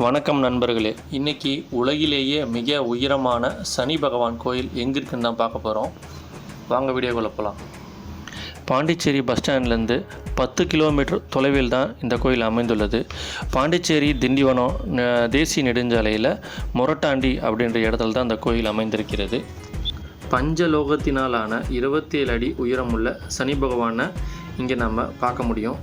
வணக்கம் நண்பர்களே, இன்றைக்கி உலகிலேயே மிக உயரமான சனி பகவான் கோயில் எங்கே இருக்குன்னு தான் பார்க்க போகிறோம். வாங்க வீடியோக்குள்ளே போகலாம். பாண்டிச்சேரி பஸ் ஸ்டாண்ட்லேருந்து 10 கிலோமீட்டர் தொலைவில் தான் இந்த கோயில் அமைந்துள்ளது. பாண்டிச்சேரி திண்டிவனம் தேசிய நெடுஞ்சாலையில் மொரட்டாண்டி அப்படின்ற இடத்துல தான் இந்த கோயில் அமைந்திருக்கிறது. பஞ்சலோகத்தினாலான 27 அடி உயரமுள்ள சனி பகவானை இங்கே நம்ம பார்க்க முடியும்.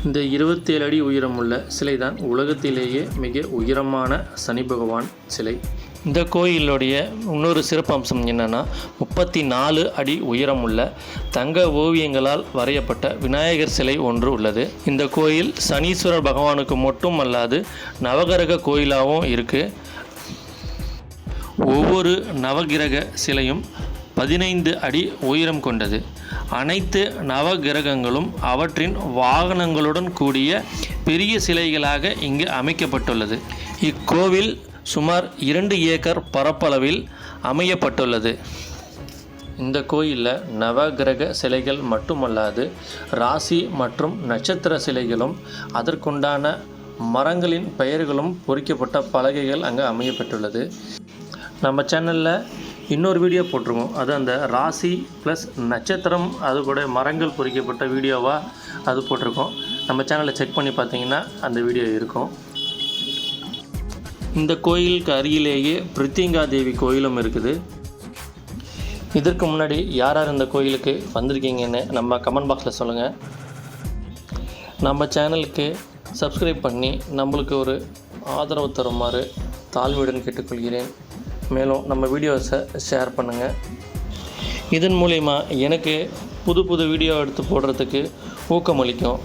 இந்த 27 அடி உயரமுள்ள சிலை தான் உலகத்திலேயே மிக உயரமான சனி பகவான் சிலை. இந்த கோயிலுடைய இன்னொரு சிறப்பம்சம் என்னென்னா 34 அடி உயரமுள்ள தங்க ஓவியங்களால் வரையப்பட்ட விநாயகர் சிலை ஒன்று உள்ளது. இந்த கோயில் சனீஸ்வரர் பகவானுக்கு மட்டும் அல்லாது நவகிரக கோயிலாகவும் இருக்குது. ஒவ்வொரு நவகிரக சிலையும் 15 அடி உயரம் கொண்டது. அனைத்து நவகிரகங்களும் அவற்றின் வாகனங்களுடன் கூடிய பெரிய சிலைகளாக இங்கு அமைக்கப்பட்டுள்ளது. இக்கோவில் சுமார் 2 ஏக்கர் பரப்பளவில் அமையப்பட்டுள்ளது. இந்த கோயிலில் நவகிரக சிலைகள் மட்டுமல்லாது ராசி மற்றும் நட்சத்திர சிலைகளும் அதற்குண்டான மரங்களின் பெயர்களும் பொறிக்கப்பட்ட பலகைகள் அங்கு அமையப்பட்டுள்ளது. நம்ம சேனலில் இன்னொரு வீடியோ போட்டிருக்கோம். அது அந்த ராசி ப்ளஸ் நட்சத்திரம் அது கூட மரங்கள் பொறிக்கப்பட்ட வீடியோவாக அது போட்டிருக்கோம். நம்ம சேனலை செக் பண்ணி பார்த்தீங்கன்னா அந்த வீடியோ இருக்கும். இந்த கோயிலுக்கு அருகிலேயே பிரித்திங்கா தேவி கோயிலும் இருக்குது. இதற்கு முன்னாடி யார் யார் இந்த கோயிலுக்கு வந்திருக்கீங்கன்னு நம்ம கமெண்ட் பாக்ஸில் சொல்லுங்கள். நம்ம சேனலுக்கு சப்ஸ்கிரைப் பண்ணி நம்மளுக்கு ஒரு ஆதரவு தருமாறு தாழ்மையுடன் கேட்டுக்கொள்கிறேன். மேலும் நம்ம வீடியோஸை ஷேர் பண்ணுங்கள். இதன் மூலிமா எனக்கு புது வீடியோ எடுத்து போடுறதுக்கு ஊக்கமளிக்கும்.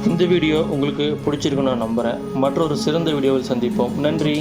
இந்த வீடியோ உங்களுக்கு பிடிச்சிருக்குன்னு நான் நம்புகிறேன். மற்றொரு சிறந்த வீடியோவில் சந்திப்போம். நன்றி.